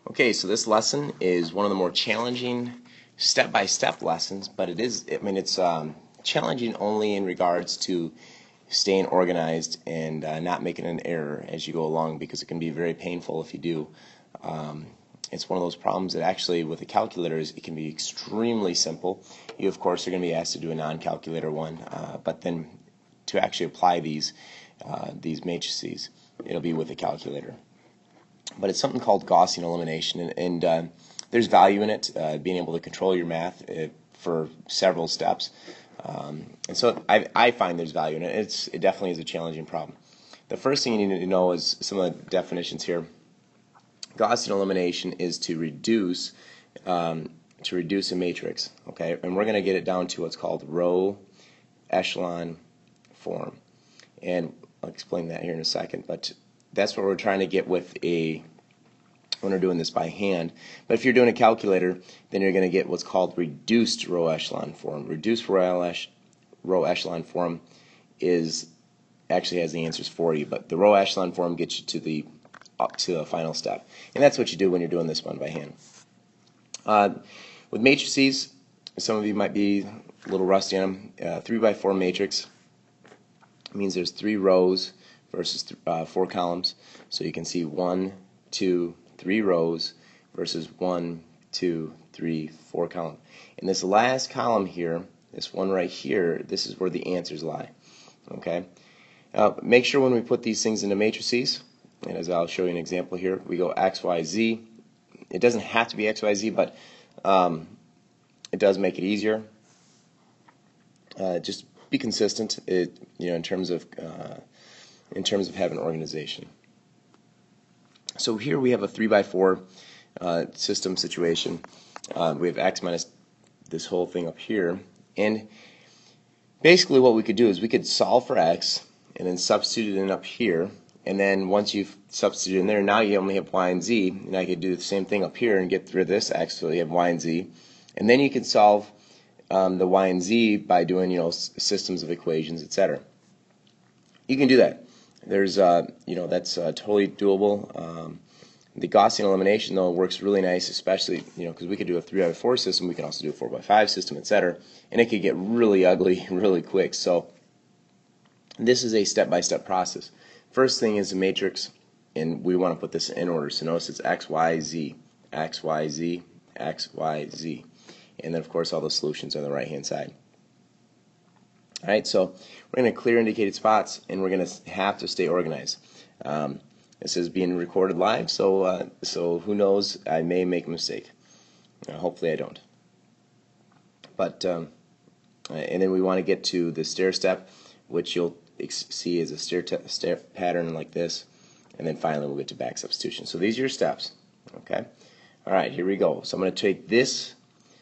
Okay, so this lesson is one of the more challenging step-by-step lessons, but it's challenging only in regards to staying organized and not making an error as you go along, because it can be very painful if you do. It's one of those problems that actually with the calculators it can be extremely simple. You of course are going to be asked to do a non-calculator one, but then to actually apply these matrices, it'll be with a calculator. But it's something called Gaussian elimination, and there's value in it, being able to control your math for several steps. And so I find there's value in it. It definitely is a challenging problem. The first thing you need to know is some of the definitions here. Gaussian elimination is to reduce a matrix, okay? And we're going to get it down to what's called row echelon form, and I'll explain that here in a second. But that's what we're trying to get when we're doing this by hand. But if you're doing a calculator, then you're going to get what's called reduced row echelon form. Reduced row echelon form actually has the answers for you, but the row echelon form gets you up to the final step. And that's what you do when you're doing this one by hand. With matrices, some of you might be a little rusty on them. 3x4 matrix means there's 3 rows versus 4 columns. So you can see 1, 2, 3 rows versus 1, 2, 3, 4 columns. In this last column here, this one right here, this is where the answers lie. Okay. Make sure when we put these things into matrices, and as I'll show you an example here, we go X, Y, Z. It doesn't have to be X, Y, Z, but it does make it easier. Just be consistent, in terms of having organization. So here we have a 3x4 system situation. We have X minus this whole thing up here, and basically what we could do is we could solve for X and then substitute it in up here, and then once you've substituted in there, now you only have Y and Z, and I could do the same thing up here and get rid of this X, so you have Y and Z, and then you can solve the Y and Z by doing systems of equations, etc. You can do that. There's that's totally doable. The Gaussian elimination though works really nice, especially because we could do a 3x4 system, we can also do a 4x5 system, etc. And it could get really ugly really quick. So this is a step-by-step process. First thing is a matrix, and we want to put this in order. So notice it's X, Y, Z, X, Y, Z, X, Y, Z. And then of course all the solutions are on the right hand side. Alright, so we're going to clear indicated spots, and we're going to have to stay organized. This is being recorded live, so who knows, I may make a mistake. Hopefully I don't. But and then we want to get to the stair step, which you'll see is a stair pattern like this, and then finally we'll get to back substitution. So these are your steps. Okay. Alright, here we go. So I'm going to take this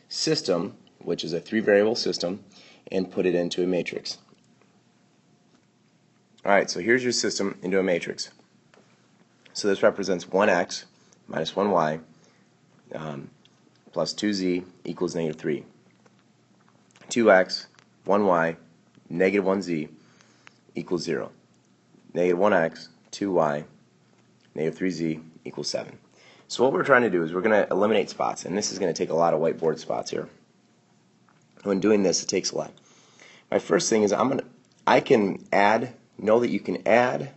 system, which is a 3-variable system, and put it into a matrix. Alright, so here's your system into a matrix. So this represents 1x minus 1y plus 2z equals negative 3. 2x, 1y, negative 1z equals 0. Negative 1x, 2y, negative 3z equals 7. So what we're trying to do is we're going to eliminate spots, and this is going to take a lot of whiteboard spots here. When doing this, it takes a lot. My first thing is I can add. Know that you can add.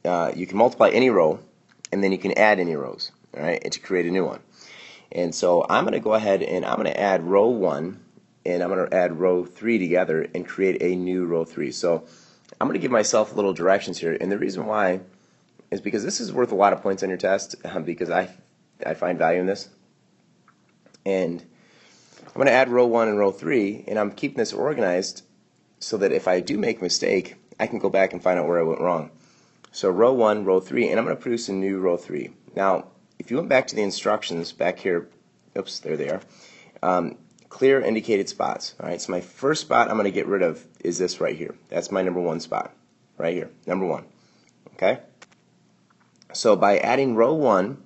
You can multiply any row, and then you can add any rows. All right, and to create a new one. And so I'm going to go ahead and I'm going to add row 1, and I'm going to add row 3 together and create a new row 3. So I'm going to give myself little directions here, and the reason why is because this is worth a lot of points on your test, because I find value in this. And I'm going to add row 1 and row 3, and I'm keeping this organized so that if I do make a mistake, I can go back and find out where I went wrong. So row 1, row 3, and I'm going to produce a new row 3. Now, if you went back to the instructions back here, oops, there they are, clear indicated spots. All right, so my first spot I'm going to get rid of is this right here. That's my number 1 spot, right here, number 1. Okay? So by adding row 1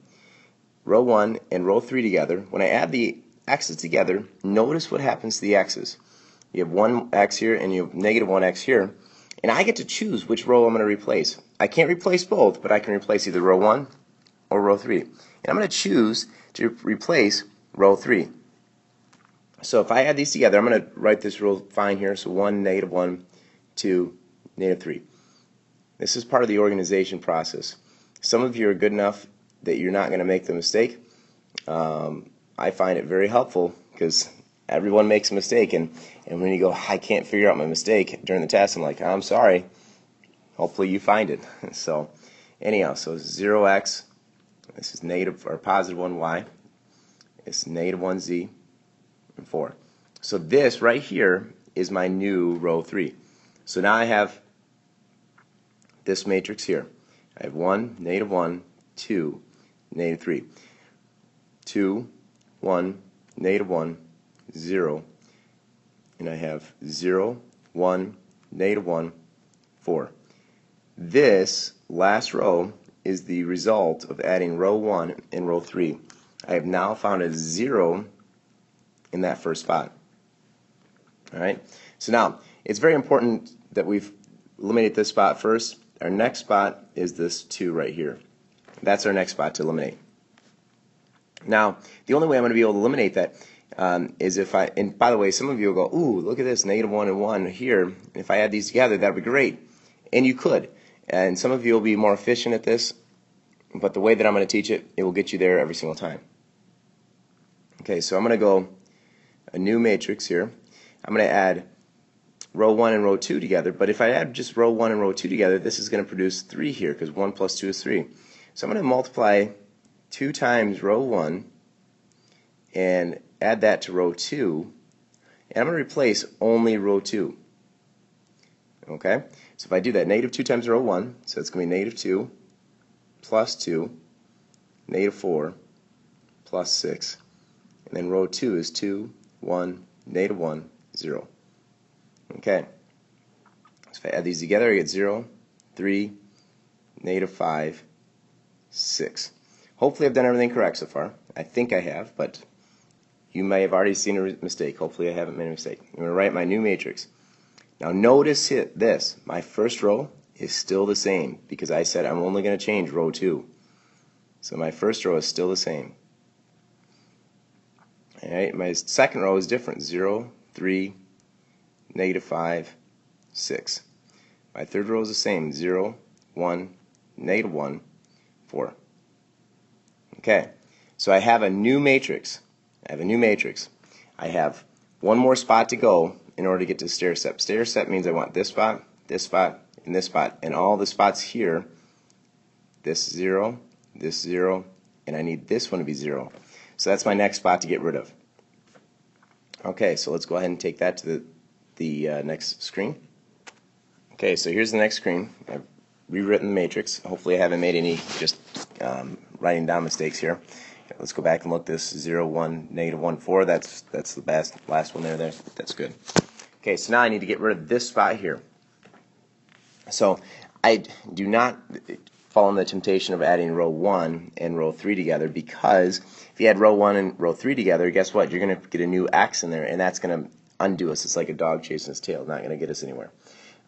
and row 3 together, when I add the x's together, notice what happens to the x's. You have 1x here and you have negative 1x here, and I get to choose which row I'm going to replace. I can't replace both, but I can replace either row 1 or row 3. and I'm going to choose to replace row 3. So if I add these together, I'm going to write this real fine here. So 1, -1, 2, -3. This is part of the organization process. Some of you are good enough that you're not going to make the mistake. I find it very helpful because everyone makes a mistake, and when you go, I can't figure out my mistake during the test, I'm like, I'm sorry. Hopefully you find it. So anyhow, so 0x, this is negative or positive 1y, it's -1z, and 4. So this right here is my new row 3. So now I have this matrix here. I have 1, -1, 2, -3. 2, 1, -1, 0, and I have 0, 1, -1, 4. This last row is the result of adding row 1 and row 3. I have now found a 0 in that first spot. Alright, so now it's very important that we've eliminated this spot first. Our next spot is this 2 right here. That's our next spot to eliminate. Now, the only way I'm going to be able to eliminate that is if I, and by the way, some of you will go, ooh, look at this, -1 and 1 here. If I add these together, that would be great. And you could. And some of you will be more efficient at this, but the way that I'm going to teach it, it will get you there every single time. Okay, so I'm going to go a new matrix here. I'm going to add row 1 and row 2 together, but if I add just row 1 and row 2 together, this is going to produce 3 here, because 1 plus 2 is 3. So I'm going to multiply 2 times row 1 and add that to row 2, and I'm going to replace only row 2. Okay, so if I do that, -2 times row 1, so it's going to be -2 plus 2, -4 plus 6, and then row 2 is 2, 1, -1, 0. Okay, so if I add these together, I get 0, 3, -5, 6. Hopefully I've done everything correct so far. I think I have, but you may have already seen a mistake. Hopefully I haven't made a mistake. I'm going to write my new matrix. Now notice this. My first row is still the same because I said I'm only going to change row 2. So my first row is still the same. Alright, my second row is different. 0, 3, -5, 6. My third row is the same. 0, 1, -1, 4. Okay, so I have a new matrix. I have one more spot to go in order to get to stair step. Stair step means I want this spot, and this spot, and all the spots here, this 0, and I need this one to be 0. So that's my next spot to get rid of. Okay, so let's go ahead and take that to the next screen. Okay, so here's the next screen. I've rewritten the matrix. Hopefully I haven't made any just writing down mistakes here. Let's go back and look this 0, 1, -1, 4. That's the last one there. That's good. Okay, so now I need to get rid of this spot here. So I do not fall into the temptation of adding row 1 and row 3 together, because if you add row 1 and row 3 together, guess what? You're going to get a new X in there, and that's going to undo us. It's like a dog chasing its tail. Not going to get us anywhere.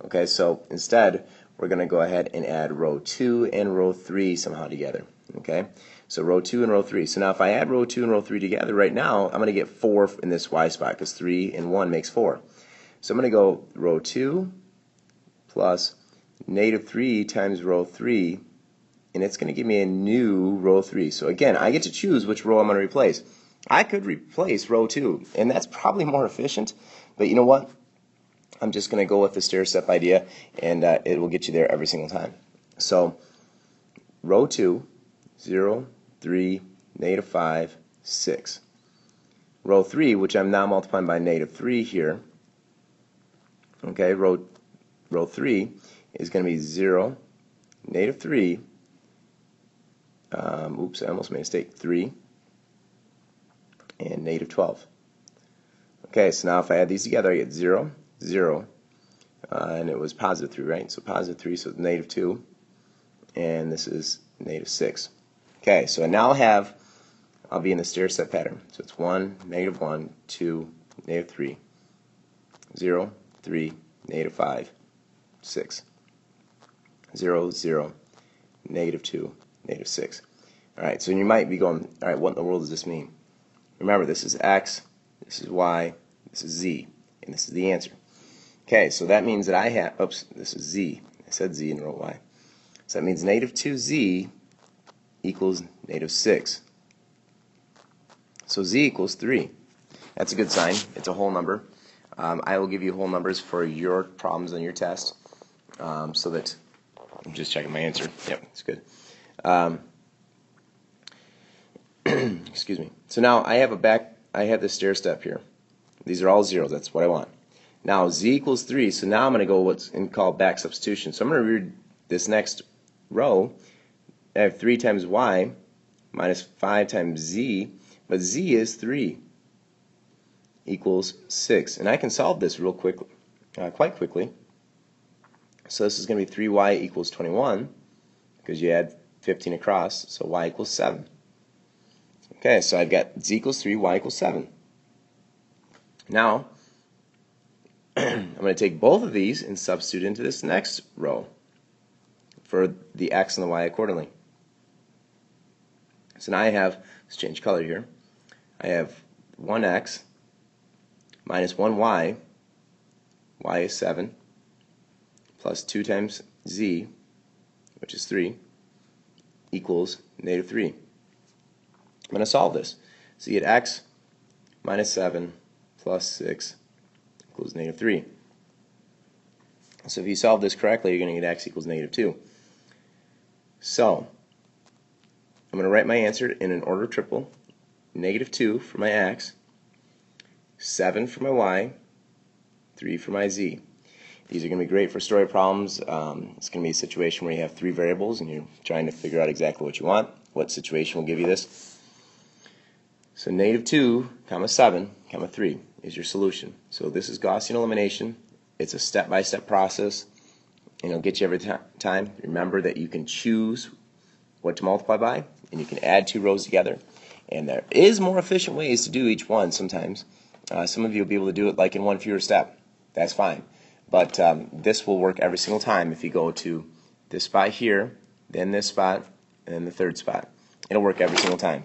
Okay, so instead we're going to go ahead and add row 2 and row 3 somehow together. Okay, so row 2 and row 3. So now if I add row 2 and row 3 together right now, I'm going to get 4 in this Y spot, because 3 and 1 makes 4. So I'm going to go row 2 plus -3 times row 3, and it's going to give me a new row 3. So again, I get to choose which row I'm going to replace. I could replace row 2, and that's probably more efficient, but you know what? I'm just going to go with the stair step idea, and it will get you there every single time. So row 2, 0, 3, -5, 6. Row 3, which I'm now multiplying by -3 here. Okay, row 3 is going to be 0, -3. Oops, I almost made a mistake. 3 and -12. Okay, so now if I add these together, I get 0, 0, and it was positive 3, right? So positive 3, so it's -2, and this is -6. Okay, so I now I'll be in the stair step pattern. So it's 1, -1, 2, -3, 0, 3, -5, 6, 0, 0, -2, -6. Alright, so you might be going, alright, what in the world does this mean? Remember, this is x, this is y, this is z, and this is the answer. Okay, so that means that I have, oops, this is z. I said z and wrote y. So that means negative 2z equals negative 6. So z equals 3. That's a good sign. It's a whole number. I will give you whole numbers for your problems on your test, so that, I'm just checking my answer. Yep, it's good. Excuse me. So now I have this stair step here. These are all zeros. That's what I want. Now z equals 3. So now I'm going to go what's called back substitution. So I'm going to read this next row. I have 3 times y minus 5 times z, but z is 3 equals 6. And I can solve this real quick, quite quickly. So this is going to be 3y equals 21 because you add 15 across, so y equals 7. Okay, so I've got z equals 3, y equals 7. Now, I'm going to take both of these and substitute into this next row for the x and the y accordingly. So now I have, let's change color here, I have 1x minus 1y, y is 7, plus 2 times z, which is 3, equals negative 3. I'm going to solve this. So you get x minus 7 plus 6 equals negative 3. So if you solve this correctly, you're going to get x equals negative 2. So I'm going to write my answer in an order triple. Negative 2 for my x, 7 for my y, 3 for my z. These are going to be great for story problems. It's going to be a situation where you have 3 variables and you're trying to figure out exactly what you want. What situation will give you this? So negative 2, comma 7, comma 3 is your solution. So this is Gaussian elimination. It's a step-by-step process, and it'll get you every time. Remember that you can choose what to multiply by, and you can add 2 rows together. And there is more efficient ways to do each one sometimes. Some of you will be able to do it like in one fewer step. That's fine. But this will work every single time if you go to this spot here, then this spot, and then the third spot. It'll work every single time.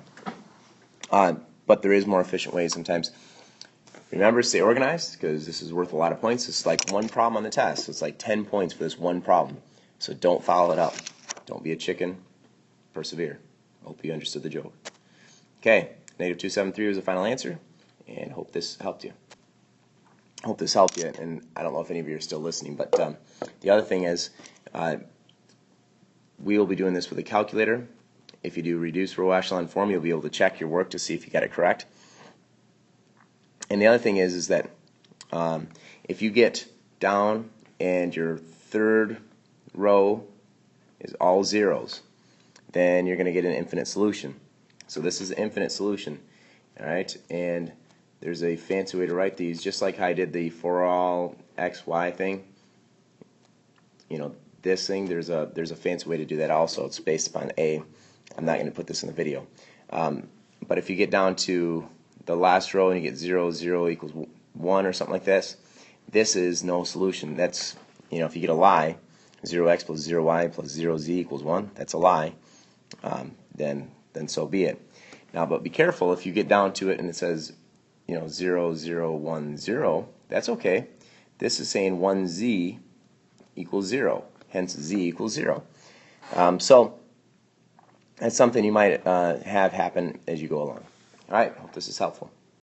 But there is more efficient ways sometimes. Remember, stay organized, because this is worth a lot of points. It's like one problem on the test. So it's like 10 points for this one problem. So don't follow it up. Don't be a chicken. Persevere. Hope you understood the joke. Okay, negative 273 was the final answer, and hope this helped you. Hope this helped you, and I don't know if any of you are still listening, but the other thing is we will be doing this with a calculator. If you do reduced row echelon form, you'll be able to check your work to see if you got it correct. And the other thing is that if you get down and your third row is all zeros, then you're going to get an infinite solution. So this is an infinite solution, all right? And there's a fancy way to write these, just like I did the for all x, y thing. You know, this thing, there's a fancy way to do that also. It's based upon a. I'm not going to put this in the video. But if you get down to the last row and you get 0, 0 equals 1 or something like this, this is no solution. That's, you know, if you get a lie, 0x plus 0y plus 0z equals 1, that's a lie, then so be it. Now, but be careful if you get down to it and it says, you know, 0, 0, 1, 0, that's okay. This is saying 1z equals 0, hence z equals 0. So that's something you might have happen as you go along. All right, hope this is helpful.